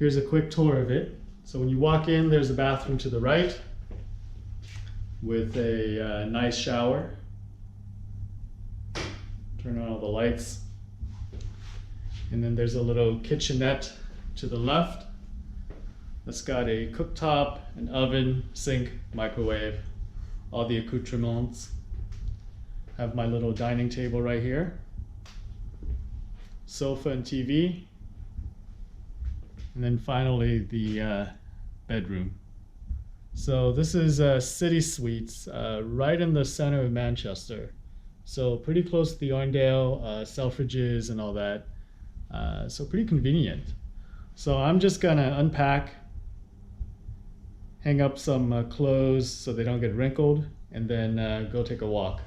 here's a quick tour of it. So when you walk in, there's a bathroom to the right with a nice shower. Turn on all the lights. And then there's a little kitchenette to the left. That's got a cooktop, an oven, sink, microwave, all the accoutrements. Have my little dining table right here. Sofa and TV. And then finally the bedroom. So this is Citysuites, right in the center of Manchester. So pretty close to the Orndale, Selfridges and all that. So pretty convenient. So I'm just gonna unpack, hang up some clothes so they don't get wrinkled, and then go take a walk.